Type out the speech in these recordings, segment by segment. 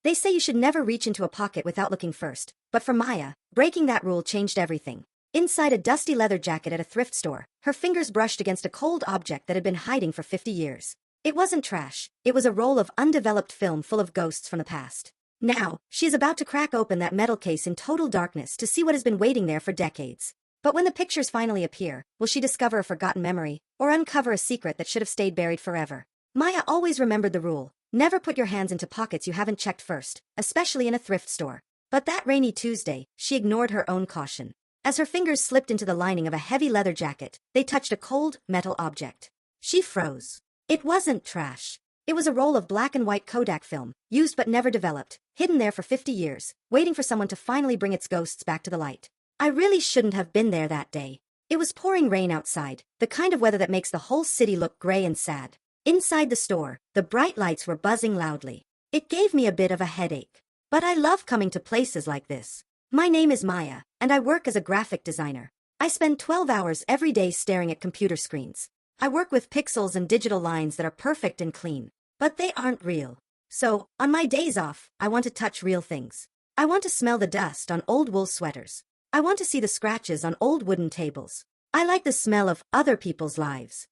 They say you should never reach into a pocket without looking first, but for Maya, breaking that rule changed everything. Inside a dusty leather jacket at a thrift store, her fingers brushed against a cold object that had been hiding for 50 years. It wasn't trash, it was a roll of undeveloped film full of ghosts from the past. Now, she is about to crack open that metal case in total darkness to see what has been waiting there for decades. But when the pictures finally appear, will she discover a forgotten memory, or uncover a secret that should have stayed buried forever? Maya always remembered the rule: never put your hands into pockets you haven't checked first, especially in a thrift store. But that rainy Tuesday, she ignored her own caution. As her fingers slipped into the lining of a heavy leather jacket, they touched a cold, metal object. She froze. It wasn't trash. It was a roll of black and white Kodak film, used but never developed, hidden there for 50 years, waiting for someone to finally bring its ghosts back to the light. I really shouldn't have been there that day. It was pouring rain outside, the kind of weather that makes the whole city look gray and sad. Inside the store, the bright lights were buzzing loudly. It gave me a bit of a headache. But I love coming to places like this. My name is Maya, and I work as a graphic designer. I spend 12 hours every day staring at computer screens. I work with pixels and digital lines that are perfect and clean, but they aren't real. So, on my days off, I want to touch real things. I want to smell the dust on old wool sweaters. I want to see the scratches on old wooden tables. I like the smell of other people's lives.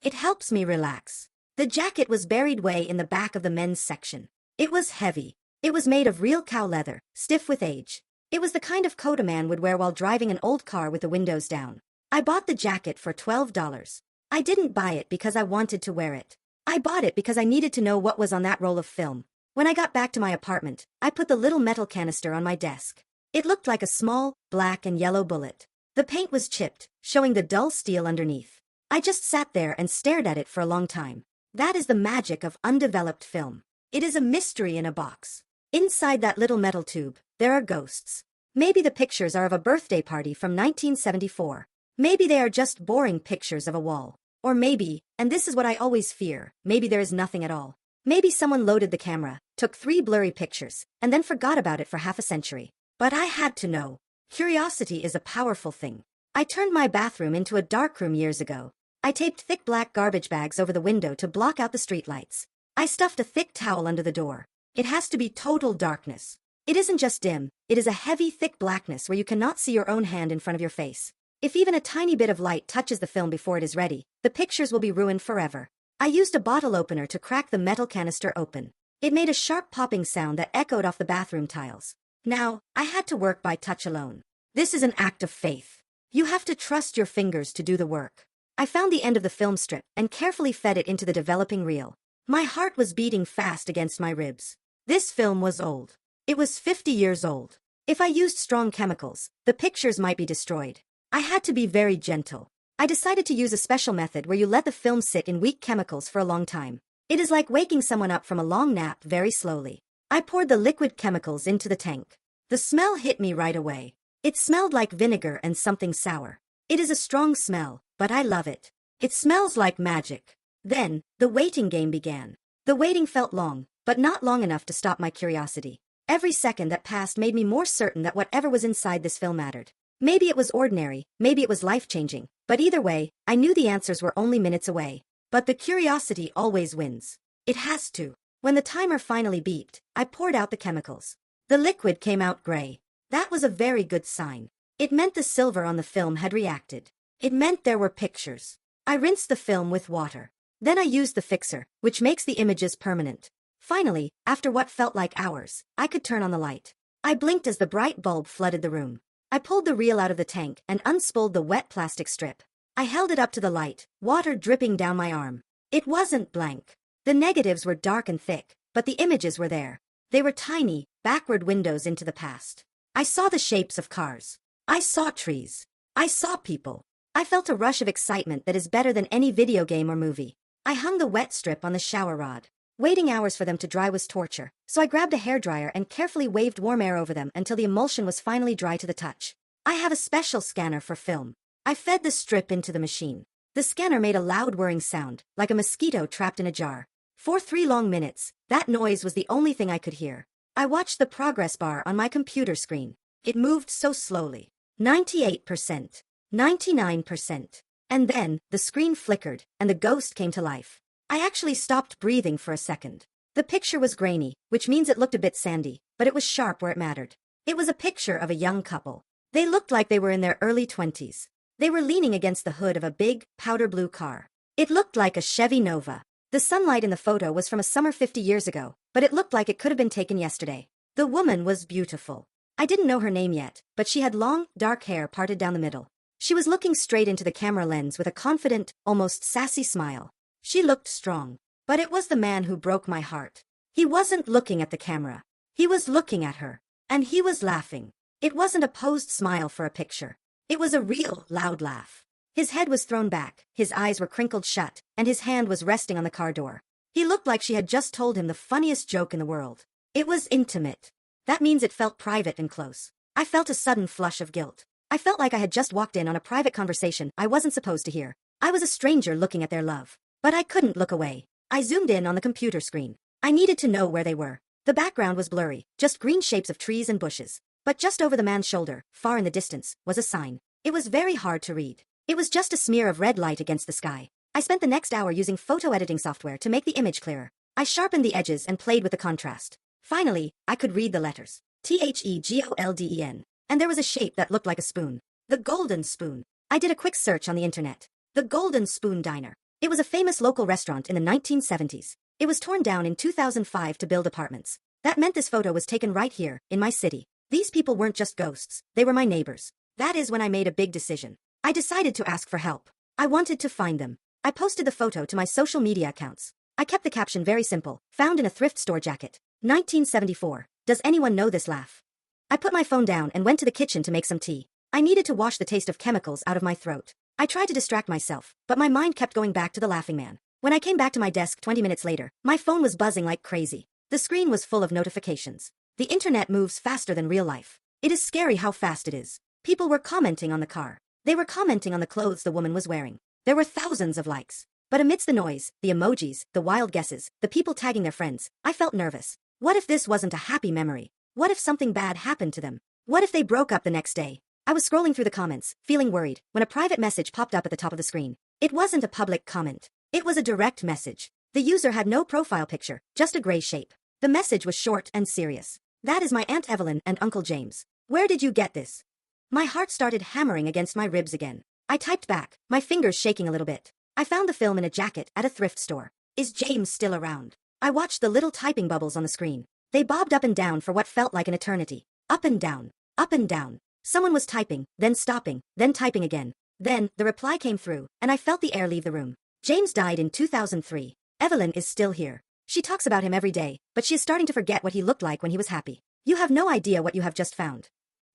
It helps me relax. The jacket was buried way in the back of the men's section. It was heavy. It was made of real cow leather, stiff with age. It was the kind of coat a man would wear while driving an old car with the windows down. I bought the jacket for $12. I didn't buy it because I wanted to wear it. I bought it because I needed to know what was on that roll of film. When I got back to my apartment, I put the little metal canister on my desk. It looked like a small, black and yellow bullet. The paint was chipped, showing the dull steel underneath. I just sat there and stared at it for a long time. That is the magic of undeveloped film. It is a mystery in a box. Inside that little metal tube, there are ghosts. Maybe the pictures are of a birthday party from 1974. Maybe they are just boring pictures of a wall. Or maybe, and this is what I always fear, maybe there is nothing at all. Maybe someone loaded the camera, took 3 blurry pictures, and then forgot about it for half a century. But I had to know. Curiosity is a powerful thing. I turned my bathroom into a darkroom years ago. I taped thick black garbage bags over the window to block out the streetlights. I stuffed a thick towel under the door. It has to be total darkness. It isn't just dim, it is a heavy, thick blackness where you cannot see your own hand in front of your face. If even a tiny bit of light touches the film before it is ready, the pictures will be ruined forever. I used a bottle opener to crack the metal canister open. It made a sharp popping sound that echoed off the bathroom tiles. Now, I had to work by touch alone. This is an act of faith. You have to trust your fingers to do the work. I found the end of the film strip and carefully fed it into the developing reel. My heart was beating fast against my ribs. This film was old. It was 50 years old. If I used strong chemicals, the pictures might be destroyed. I had to be very gentle. I decided to use a special method where you let the film sit in weak chemicals for a long time. It is like waking someone up from a long nap very slowly. I poured the liquid chemicals into the tank. The smell hit me right away. It smelled like vinegar and something sour. It is a strong smell, but I love it. It smells like magic. Then, the waiting game began. The waiting felt long, but not long enough to stop my curiosity. Every second that passed made me more certain that whatever was inside this film mattered. Maybe it was ordinary, maybe it was life-changing, but either way, I knew the answers were only minutes away. But the curiosity always wins. It has to. When the timer finally beeped, I poured out the chemicals. The liquid came out gray. That was a very good sign. It meant the silver on the film had reacted. It meant there were pictures. I rinsed the film with water. Then I used the fixer, which makes the images permanent. Finally, after what felt like hours, I could turn on the light. I blinked as the bright bulb flooded the room. I pulled the reel out of the tank and unspooled the wet plastic strip. I held it up to the light, water dripping down my arm. It wasn't blank. The negatives were dark and thick, but the images were there. They were tiny, backward windows into the past. I saw the shapes of cars. I saw trees. I saw people. I felt a rush of excitement that is better than any video game or movie. I hung the wet strip on the shower rod. Waiting hours for them to dry was torture, so I grabbed a hairdryer and carefully waved warm air over them until the emulsion was finally dry to the touch. I have a special scanner for film. I fed the strip into the machine. The scanner made a loud whirring sound, like a mosquito trapped in a jar. For 3 long minutes, that noise was the only thing I could hear. I watched the progress bar on my computer screen. It moved so slowly. 98%. 99%. And then, the screen flickered, and the ghost came to life. I actually stopped breathing for a second. The picture was grainy, which means it looked a bit sandy, but it was sharp where it mattered. It was a picture of a young couple. They looked like they were in their early 20s. They were leaning against the hood of a big, powder blue car. It looked like a Chevy Nova. The sunlight in the photo was from a summer 50 years ago, but it looked like it could have been taken yesterday. The woman was beautiful. I didn't know her name yet, but she had long, dark hair parted down the middle. She was looking straight into the camera lens with a confident, almost sassy smile. She looked strong. But it was the man who broke my heart. He wasn't looking at the camera. He was looking at her. And he was laughing. It wasn't a posed smile for a picture. It was a real, loud laugh. His head was thrown back, his eyes were crinkled shut, and his hand was resting on the car door. He looked like she had just told him the funniest joke in the world. It was intimate. That means it felt private and close. I felt a sudden flush of guilt. I felt like I had just walked in on a private conversation I wasn't supposed to hear. I was a stranger looking at their love. But I couldn't look away. I zoomed in on the computer screen. I needed to know where they were. The background was blurry, just green shapes of trees and bushes. But just over the man's shoulder, far in the distance, was a sign. It was very hard to read. It was just a smear of red light against the sky. I spent the next hour using photo editing software to make the image clearer. I sharpened the edges and played with the contrast. Finally, I could read the letters. THEGOLDEN. And there was a shape that looked like a spoon. The Golden Spoon. I did a quick search on the internet. The Golden Spoon Diner. It was a famous local restaurant in the 1970s. It was torn down in 2005 to build apartments. That meant this photo was taken right here, in my city. These people weren't just ghosts, they were my neighbors. That is when I made a big decision. I decided to ask for help. I wanted to find them. I posted the photo to my social media accounts. I kept the caption very simple, found in a thrift store jacket. 1974. Does anyone know this laugh? I put my phone down and went to the kitchen to make some tea. I needed to wash the taste of chemicals out of my throat. I tried to distract myself, but my mind kept going back to the laughing man. When I came back to my desk 20 minutes later, my phone was buzzing like crazy. The screen was full of notifications. The internet moves faster than real life. It is scary how fast it is. People were commenting on the car. They were commenting on the clothes the woman was wearing. There were thousands of likes. But amidst the noise, the emojis, the wild guesses, the people tagging their friends, I felt nervous. What if this wasn't a happy memory? What if something bad happened to them? What if they broke up the next day? I was scrolling through the comments, feeling worried, when a private message popped up at the top of the screen. It wasn't a public comment. It was a direct message. The user had no profile picture, just a gray shape. The message was short and serious. That is my Aunt Evelyn and Uncle James. Where did you get this? My heart started hammering against my ribs again. I typed back, my fingers shaking a little bit. I found the film in a jacket at a thrift store. Is James still around? I watched the little typing bubbles on the screen. They bobbed up and down for what felt like an eternity. Up and down. Up and down. Someone was typing, then stopping, then typing again. Then, the reply came through, and I felt the air leave the room. James died in 2003. Evelyn is still here. She talks about him every day, but she is starting to forget what he looked like when he was happy. You have no idea what you have just found.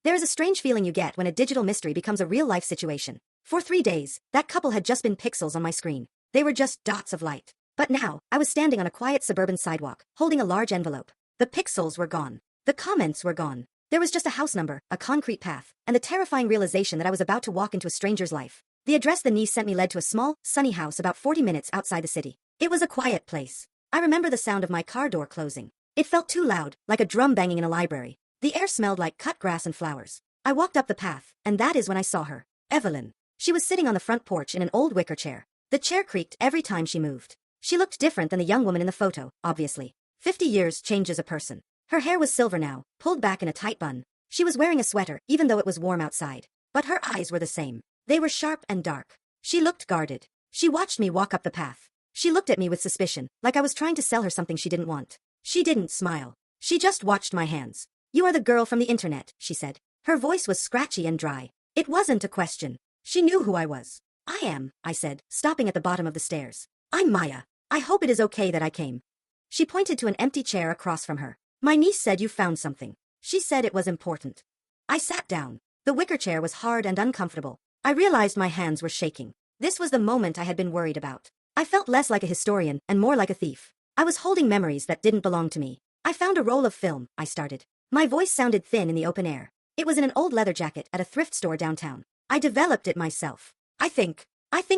There is a strange feeling you get when a digital mystery becomes a real-life situation. For 3 days, that couple had just been pixels on my screen. They were just dots of light. But now, I was standing on a quiet suburban sidewalk, holding a large envelope. The pixels were gone. The comments were gone. There was just a house number, a concrete path, and the terrifying realization that I was about to walk into a stranger's life. The address the niece sent me led to a small, sunny house about 40 minutes outside the city. It was a quiet place. I remember the sound of my car door closing. It felt too loud, like a drum banging in a library. The air smelled like cut grass and flowers. I walked up the path, and that is when I saw her. Evelyn. She was sitting on the front porch in an old wicker chair. The chair creaked every time she moved. She looked different than the young woman in the photo, obviously. 50 years changes a person. Her hair was silver now, pulled back in a tight bun. She was wearing a sweater, even though it was warm outside. But her eyes were the same. They were sharp and dark. She looked guarded. She watched me walk up the path. She looked at me with suspicion, like I was trying to sell her something she didn't want. She didn't smile. She just watched my hands. You are the girl from the internet, she said. Her voice was scratchy and dry. It wasn't a question. She knew who I was. I am, I said, stopping at the bottom of the stairs. I'm Maya. I hope it is okay that I came. She pointed to an empty chair across from her. My niece said you found something. She said it was important. I sat down. The wicker chair was hard and uncomfortable. I realized my hands were shaking. This was the moment I had been worried about. I felt less like a historian and more like a thief. I was holding memories that didn't belong to me. I found a roll of film, I started. My voice sounded thin in the open air. It was in an old leather jacket at a thrift store downtown. I developed it myself. I think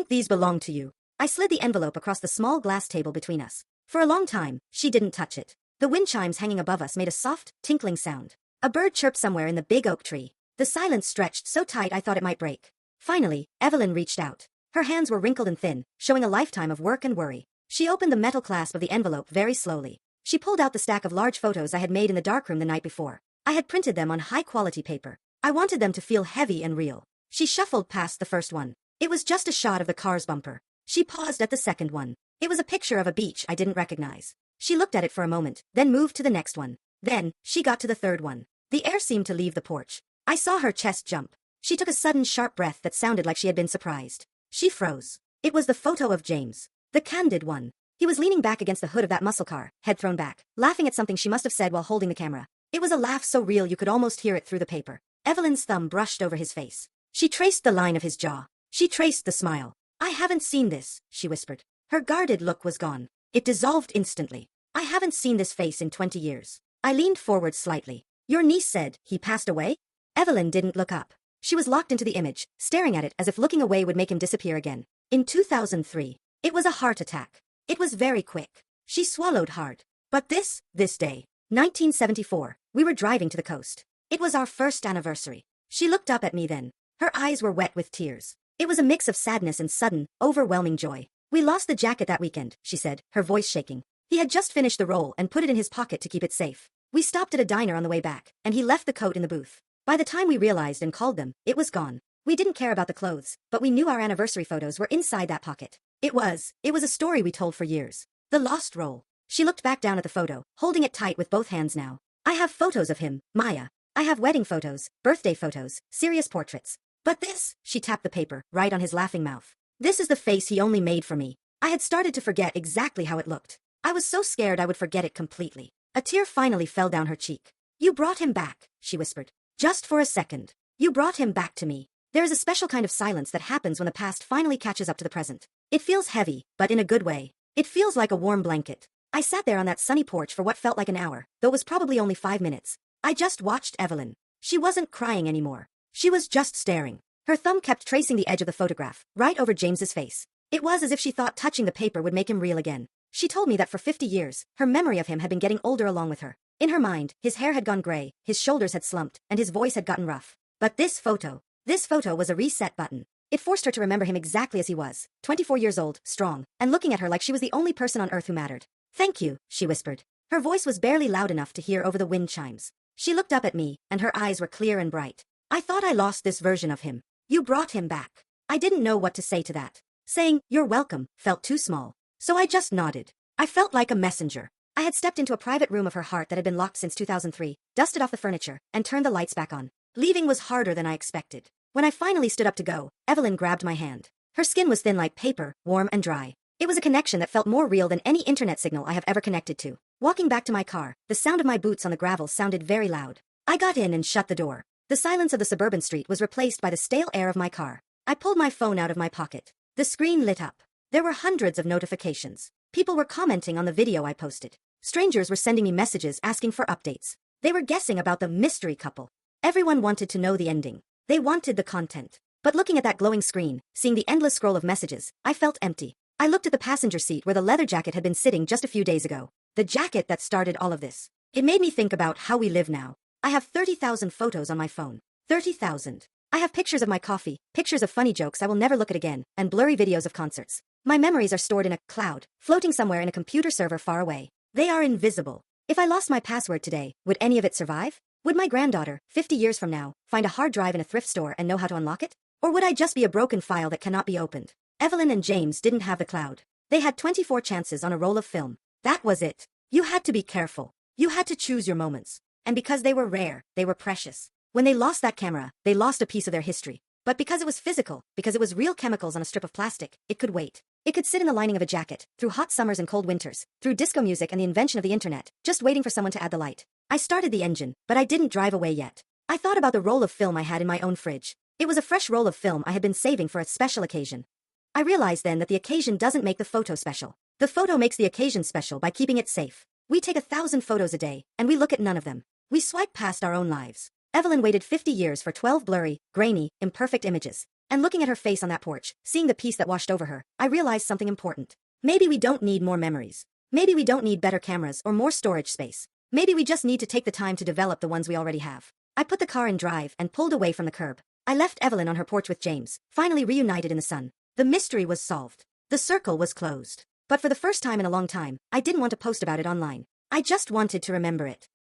these belong to you. I slid the envelope across the small glass table between us. For a long time, she didn't touch it. The wind chimes hanging above us made a soft, tinkling sound. A bird chirped somewhere in the big oak tree. The silence stretched so tight I thought it might break. Finally, Evelyn reached out. Her hands were wrinkled and thin, showing a lifetime of work and worry. She opened the metal clasp of the envelope very slowly. She pulled out the stack of large photos I had made in the darkroom the night before. I had printed them on high-quality paper. I wanted them to feel heavy and real. She shuffled past the first one. It was just a shot of the car's bumper. She paused at the second one. It was a picture of a beach I didn't recognize. She looked at it for a moment, then moved to the next one. Then, she got to the third one. The air seemed to leave the porch. I saw her chest jump. She took a sudden sharp breath that sounded like she had been surprised. She froze. It was the photo of James. The candid one. He was leaning back against the hood of that muscle car, head thrown back, laughing at something she must have said while holding the camera. It was a laugh so real you could almost hear it through the paper. Evelyn's thumb brushed over his face. She traced the line of his jaw. She traced the smile. "I haven't seen this," she whispered. Her guarded look was gone. It dissolved instantly. "I haven't seen this face in 20 years. I leaned forward slightly. "Your niece said he passed away?" Evelyn didn't look up. She was locked into the image, staring at it as if looking away would make him disappear again. In 2003. It was a heart attack. It was very quick. She swallowed hard. But this day, 1974, we were driving to the coast. It was our first anniversary. She looked up at me then. Her eyes were wet with tears. It was a mix of sadness and sudden, overwhelming joy. "We lost the jacket that weekend," she said, her voice shaking. He had just finished the roll and put it in his pocket to keep it safe. We stopped at a diner on the way back, and he left the coat in the booth. By the time we realized and called them, it was gone. We didn't care about the clothes, but we knew our anniversary photos were inside that pocket. It was a story we told for years. The lost roll. She looked back down at the photo, holding it tight with both hands now. "I have photos of him, Maya. I have wedding photos, birthday photos, serious portraits. But this," she tapped the paper, right on his laughing mouth. "This is the face he only made for me." I had started to forget exactly how it looked. I was so scared I would forget it completely. A tear finally fell down her cheek. "You brought him back," she whispered. "Just for a second. You brought him back to me." There is a special kind of silence that happens when the past finally catches up to the present. It feels heavy, but in a good way. It feels like a warm blanket. I sat there on that sunny porch for what felt like an hour, though it was probably only 5 minutes. I just watched Evelyn. She wasn't crying anymore. She was just staring. Her thumb kept tracing the edge of the photograph, right over James's face. It was as if she thought touching the paper would make him real again. She told me that for 50 years, her memory of him had been getting older along with her. In her mind, his hair had gone gray, his shoulders had slumped, and his voice had gotten rough. But this photo was a reset button. It forced her to remember him exactly as he was, 24 years old, strong, and looking at her like she was the only person on earth who mattered. "Thank you," she whispered. Her voice was barely loud enough to hear over the wind chimes. She looked up at me, and her eyes were clear and bright. "I thought I lost this version of him. You brought him back." I didn't know what to say to that. Saying, "You're welcome," felt too small. So I just nodded. I felt like a messenger. I had stepped into a private room of her heart that had been locked since 2003, dusted off the furniture, and turned the lights back on. Leaving was harder than I expected. When I finally stood up to go, Evelyn grabbed my hand. Her skin was thin like paper, warm and dry. It was a connection that felt more real than any internet signal I have ever connected to. Walking back to my car, the sound of my boots on the gravel sounded very loud. I got in and shut the door. The silence of the suburban street was replaced by the stale air of my car. I pulled my phone out of my pocket. The screen lit up. There were hundreds of notifications. People were commenting on the video I posted. Strangers were sending me messages asking for updates. They were guessing about the mystery couple. Everyone wanted to know the ending. They wanted the content. But looking at that glowing screen, seeing the endless scroll of messages, I felt empty. I looked at the passenger seat where the leather jacket had been sitting just a few days ago. The jacket that started all of this. It made me think about how we live now. I have 30,000 photos on my phone. 30,000. I have pictures of my coffee, pictures of funny jokes I will never look at again, and blurry videos of concerts. My memories are stored in a cloud, floating somewhere in a computer server far away. They are invisible. If I lost my password today, would any of it survive? Would my granddaughter, 50 years from now, find a hard drive in a thrift store and know how to unlock it? Or would I just be a broken file that cannot be opened? Evelyn and James didn't have the cloud. They had 24 chances on a roll of film. That was it. You had to be careful. You had to choose your moments. And because they were rare, they were precious. When they lost that camera, they lost a piece of their history. But because it was physical, because it was real chemicals on a strip of plastic, it could wait. It could sit in the lining of a jacket, through hot summers and cold winters, through disco music and the invention of the internet, just waiting for someone to add the light. I started the engine, but I didn't drive away yet. I thought about the roll of film I had in my own fridge. It was a fresh roll of film I had been saving for a special occasion. I realized then that the occasion doesn't make the photo special. The photo makes the occasion special by keeping it safe. We take 1,000 photos a day, and we look at none of them. We swipe past our own lives. Evelyn waited 50 years for 12 blurry, grainy, imperfect images. And looking at her face on that porch, seeing the peace that washed over her, I realized something important. Maybe we don't need more memories. Maybe we don't need better cameras or more storage space. Maybe we just need to take the time to develop the ones we already have. I put the car in drive and pulled away from the curb. I left Evelyn on her porch with James, finally reunited in the sun. The mystery was solved. The circle was closed. But for the first time in a long time, I didn't want to post about it online. I just wanted to remember it.